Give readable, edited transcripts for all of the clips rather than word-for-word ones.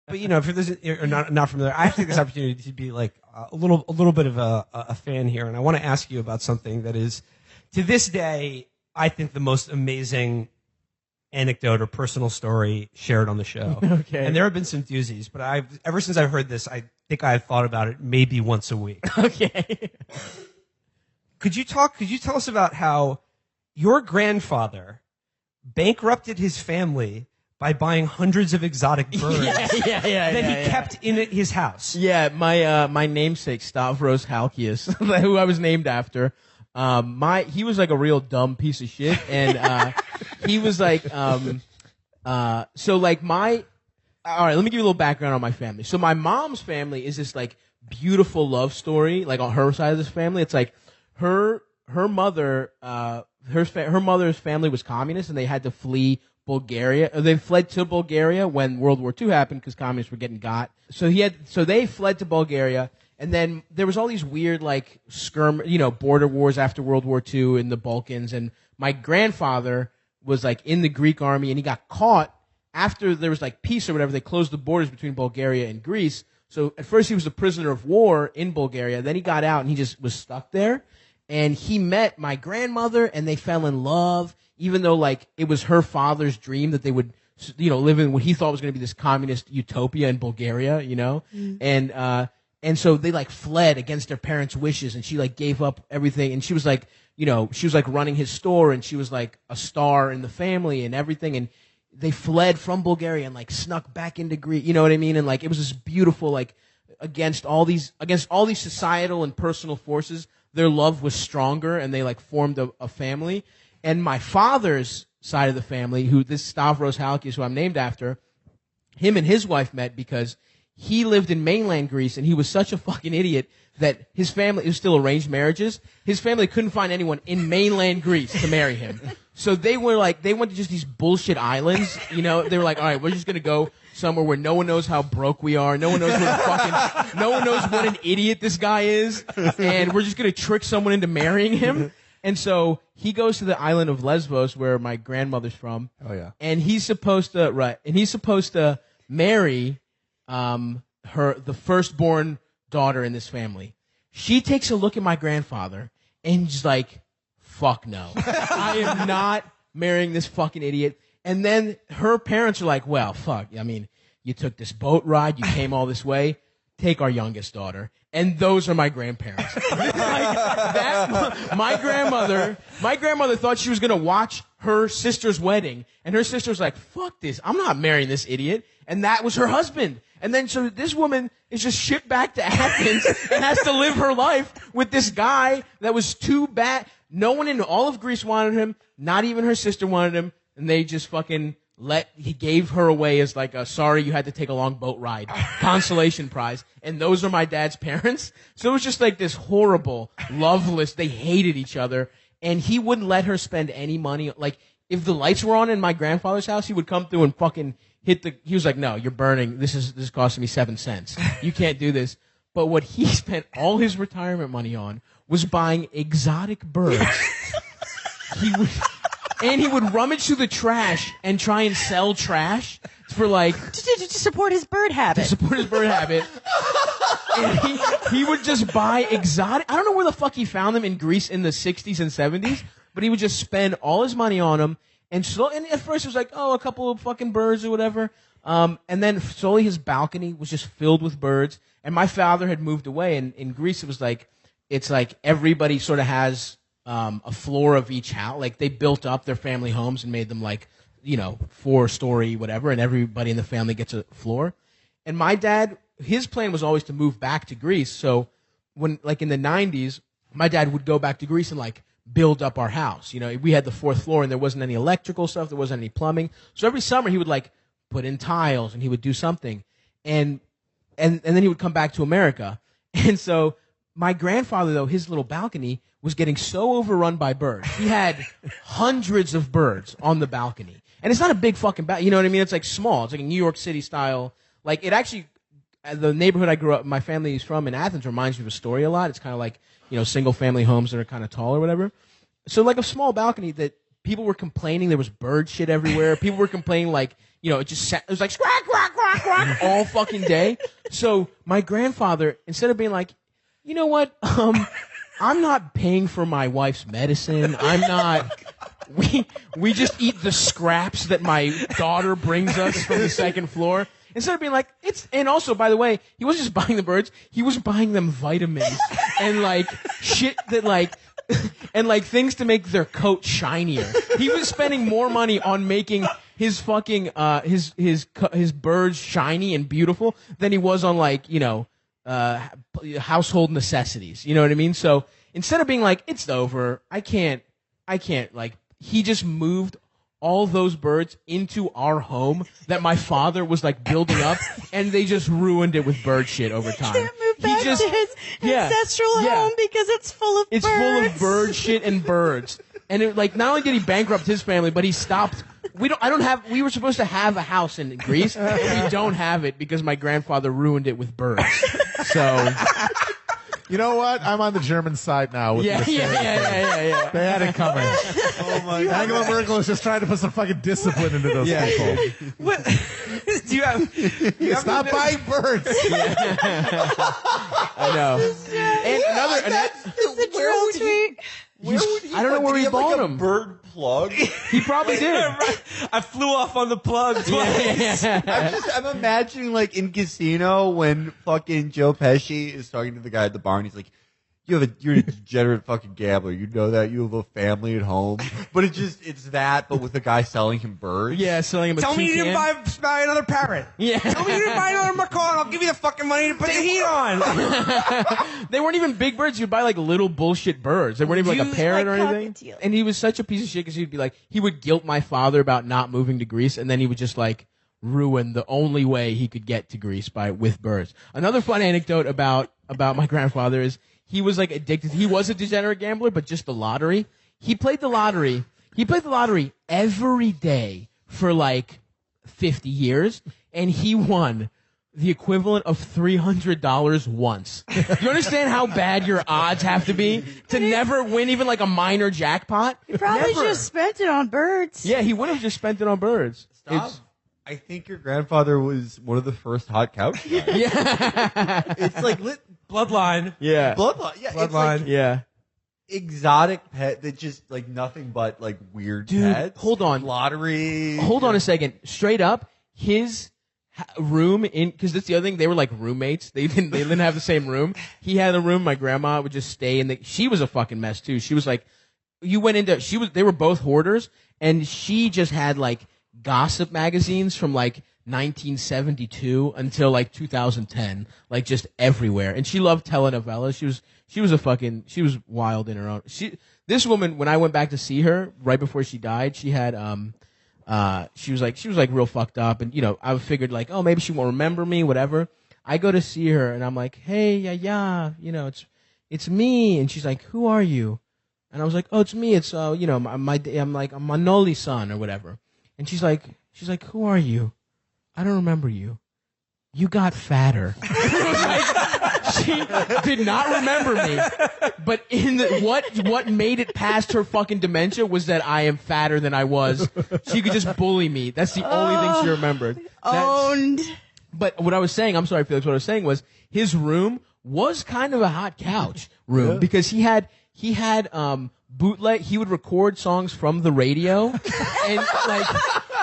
But if you're not familiar, I have to take this opportunity to be like a little bit of a fan here, and I want to ask you about something that is, to this day, I think the most amazing anecdote or personal story shared on the show. Okay. And there have been some doozies, but ever since I've heard this, I think I've thought about it maybe once a week. Okay. Could you tell us about how your grandfather bankrupted his family by buying hundreds of exotic birds that he kept in his house? Yeah, my namesake, Stavros Halkias, who I was named after, he was like a real dumb piece of shit, and he was like, all right, let me give you a little background on my family. So my mom's family is this like beautiful love story, like on her side of this family. It's like her mother's family was communist, and they had to flee Bulgaria. They fled to Bulgaria when World War II happened because communists were getting got. So they fled to Bulgaria, and then there was all these weird like border wars after World War II in the Balkans. And my grandfather was like in the Greek army, and he got caught after there was like peace or whatever. They closed the borders between Bulgaria and Greece. So at first he was a prisoner of war in Bulgaria. Then he got out and he just was stuck there. And he met my grandmother, and they fell in love, even though like it was her father's dream that they would, live in what he thought was going to be this communist utopia in Bulgaria, And so they like fled against their parents' wishes, and she like gave up everything. And she was like, she was like running his store, and she was like a star in the family and everything. And they fled from Bulgaria and like snuck back into Greece, you know what I mean? And like it was this beautiful like against all these societal and personal forces. Their love was stronger, and they like formed a family. And my father's side of the family, this Stavros Halkias, who I'm named after, him and his wife met because he lived in mainland Greece, and he was such a fucking idiot that his family, it was still arranged marriages, his family couldn't find anyone in mainland Greece to marry him. So they went to just these bullshit islands, They were like, all right, we're just going to go somewhere where no one knows how broke we are. No one knows no one knows what an idiot this guy is. And we're just going to trick someone into marrying him. And so he goes to the island of Lesbos, where my grandmother's from. Oh yeah. And he's supposed to marry, the firstborn daughter in this family. She takes a look at my grandfather and she's like, fuck no. I am not marrying this fucking idiot. And then her parents are like, well, fuck. I mean, you took this boat ride. You came all this way. Take our youngest daughter. And those are my grandparents. My grandmother thought she was going to watch her sister's wedding. And her sister was like, fuck this. I'm not marrying this idiot. And that was her husband. And then so this woman is just shipped back to Athens and has to live her life with this guy that was too bad. No one in all of Greece wanted him. Not even her sister wanted him. And they just fucking he gave her away as like a sorry you had to take a long boat ride consolation prize. And those are my dad's parents. So it was just like this horrible, loveless, they hated each other. And he wouldn't let her spend any money. Like if the lights were on in my grandfather's house, he would come through and fucking he was like, no, you're burning. This is costing me 7 cents. You can't do this. But what he spent all his retirement money on was buying exotic birds. He would rummage through the trash and try and sell trash for like to support his bird habit. And he would just buy exotic. I don't know where the fuck he found them in Greece in the 60s and 70s, but he would just spend all his money on them. And at first it was like, oh, a couple of fucking birds or whatever. And then slowly his balcony was just filled with birds. And my father had moved away. And in Greece it's like everybody sort of has a floor of each house. Like they built up their family homes and made them like, 4-story whatever. And everybody in the family gets a floor. And my dad, his plan was always to move back to Greece. So when like in the 90s, my dad would go back to Greece and like build up our house. We had the 4th floor and there wasn't any electrical stuff. There wasn't any plumbing. So every summer he would like put in tiles and he would do something. And then he would come back to America. And so my grandfather, though, his little balcony was getting so overrun by birds. He had hundreds of birds on the balcony. And it's not a big fucking balcony. You know what I mean? It's like small. It's like a New York City style. Like it actually, the neighborhood I grew up, my family is from in Athens reminds me of Astoria a lot. It's kind of like, single family homes that are kind of tall or whatever. So like a small balcony that people were complaining there was bird shit everywhere. People were complaining like, it was like squawk, quack, quack. quack, quack all fucking day. So my grandfather, instead of being like, you know what, I'm not paying for my wife's medicine. I'm not. We just eat the scraps that my daughter brings us from the second floor. Instead of being like, and also, by the way, he wasn't just buying the birds, he was buying them vitamins and like shit that like, and like things to make their coat shinier. He was spending more money on making his fucking, his birds shiny and beautiful than he was on like, household necessities. You know what I mean? So instead of being like, it's over, I can't, like, he just moved all those birds into our home that my father was like building up, and they just ruined it with bird shit over time. Can't move back to his ancestral home because it's full of birds. It's full of bird shit and birds. And it, like, not only did he bankrupt his family, but he stopped. We were supposed to have a house in Greece, and we don't have it because my grandfather ruined it with birds. So. You know what? I'm on the German side now. With this Yeah. They had it coming. Oh my God. Angela Merkel is just trying to put some fucking discipline into those people. What? Do you have Stop buying birds. I know. And It's a drill tweet. I don't know where he bought them. Bird plug. He probably did. I flew off on the plug twice. I'm imagining like in Casino when fucking Joe Pesci is talking to the guy at the bar and he's like, you're a degenerate fucking gambler. You know that. You have a family at home. But it's that, but with a guy selling him birds. Yeah, selling him a Tell me you toucan. didn't buy another parrot. Yeah. Tell me you didn't buy another macaw and I'll give you the fucking money to put the heat on. They weren't even big birds. You'd buy like little bullshit birds. They weren't even like a parrot or anything. cockatiel. And he was such a piece of shit because he'd be like, he would guilt my father about not moving to Greece, and then he would just like ruin the only way he could get to Greece with birds. Another fun anecdote about my grandfather is he was like addicted. He was a degenerate gambler, but just the lottery. He played the lottery. He played the lottery every day for like 50 years, and he won the equivalent of $300 once. You understand how bad your odds have to be to never win even like a minor jackpot? He probably Never. just spent it on birds. Yeah, he would have just spent it on birds. Stop. I think your grandfather was one of the first hot couch guys. It's like Bloodline. Yeah. bloodline. Yeah, Bloodline. it's like Yeah. exotic pet that just like nothing but like weird Dude, pets. hold on. Lottery. Hold on a second. Straight up, his room because that's the other thing. They were like roommates. They didn't have the same room. He had a room. My grandma would just stay in. She was a fucking mess too. She was like, they were both hoarders, and she just had like gossip magazines from like 1972 until like 2010, like just everywhere. And she loved telenovelas. She was wild in her own. This woman, when I went back to see her right before she died, she had she was like real fucked up, and I figured like, oh, maybe she won't remember me, whatever. I go to see her and I'm like, hey, yeah, it's me. And she's like, who are you? And I was like, oh, it's me. It's I'm Manoli's son or whatever. And she's like, who are you? I don't remember you. You got fatter. She did not remember me, but what made it past her fucking dementia was that I am fatter than I was. She could just bully me. That's the only thing she remembered. Owned. But what I was saying, I'm sorry, Felix, what I was saying was his room was kind of a hot couch room because he had bootleg. He would record songs from the radio,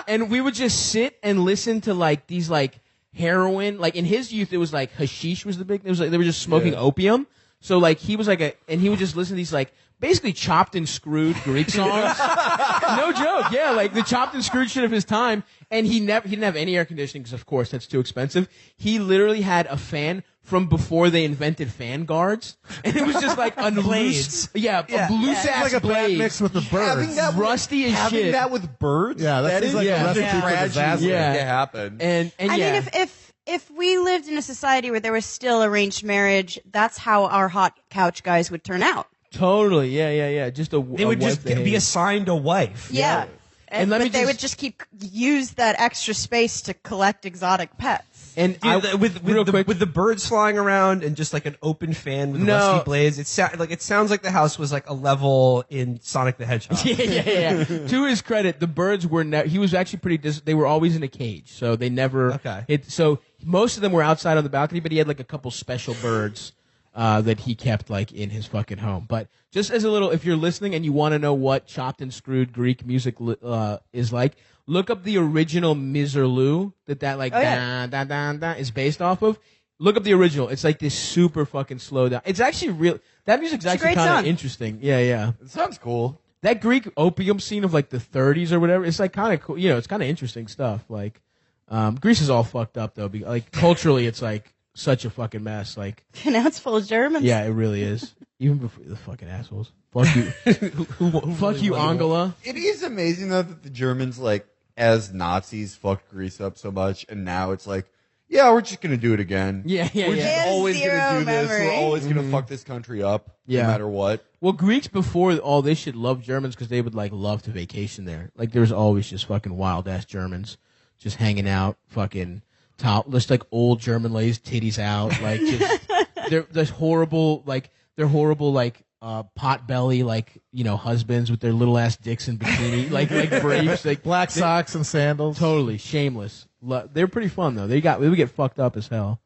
and we would just sit and listen to like these like heroin. Like in his youth, it was like hashish was the big. It was like they were just smoking opium. So like he was like and he would just listen to these like basically chopped and screwed Greek songs. No joke. Yeah, like the chopped and screwed shit of his time. And he didn't have any air conditioning because of course that's too expensive. He literally had a fan from before they invented fan guards, and it was just like a loose, a loose ass Like a bad blade. mix with the birds. Rusty as having shit. that with birds. Yeah, that seems is like a a recipe for tragedy disaster. waiting to happen. And I mean, if we lived in a society where there was still arranged marriage, that's how our hot couch guys would turn out. totally, yeah. Just a They would just be assigned a wife. Yeah. And let but me they would just use that extra space to collect exotic pets. And real quick, with the birds flying around and just like an open fan with No. rusty blades, it sounds like the house was like a level in Sonic the Hedgehog. yeah. To his credit, the birds were he was actually pretty they were always in a cage, so they never Okay. so most of them were outside on the balcony, but he had like a couple special birds that he kept like in his fucking home. But just as a little, if you're listening and you want to know what chopped and screwed Greek music is like, look up the original Miserlou that like is based off of. Look up the original. It's like this super fucking slow down. It's actually real. That music's actually kind of interesting. Yeah. It sounds cool. That Greek opium scene of like the 30s or whatever. It's like kind of cool. You know, it's kind of interesting stuff. Like, Greece is all fucked up though. Like culturally, it's like such a fucking mess. Like, Now it's full of Germans. yeah, it really is. Even before the fucking assholes. Fuck you. Fuck you, Angela. It is amazing though that the Germans, like, as Nazis, fucked Greece up so much, and now it's like, yeah, we're just gonna do it again. Yeah. We're just There's always zero gonna do this. memory. We're always gonna fuck this country up, Yeah. no matter what. Well, Greeks before all this shit loved Germans because they would like love to vacation there. Like there's always just fucking wild ass Germans just hanging out, fucking just like old German ladies, titties out, like just they're horrible like pot belly husbands with their little ass dicks in bikini like briefs like Black socks and sandals. totally shameless. They're pretty fun though. We get fucked up as hell.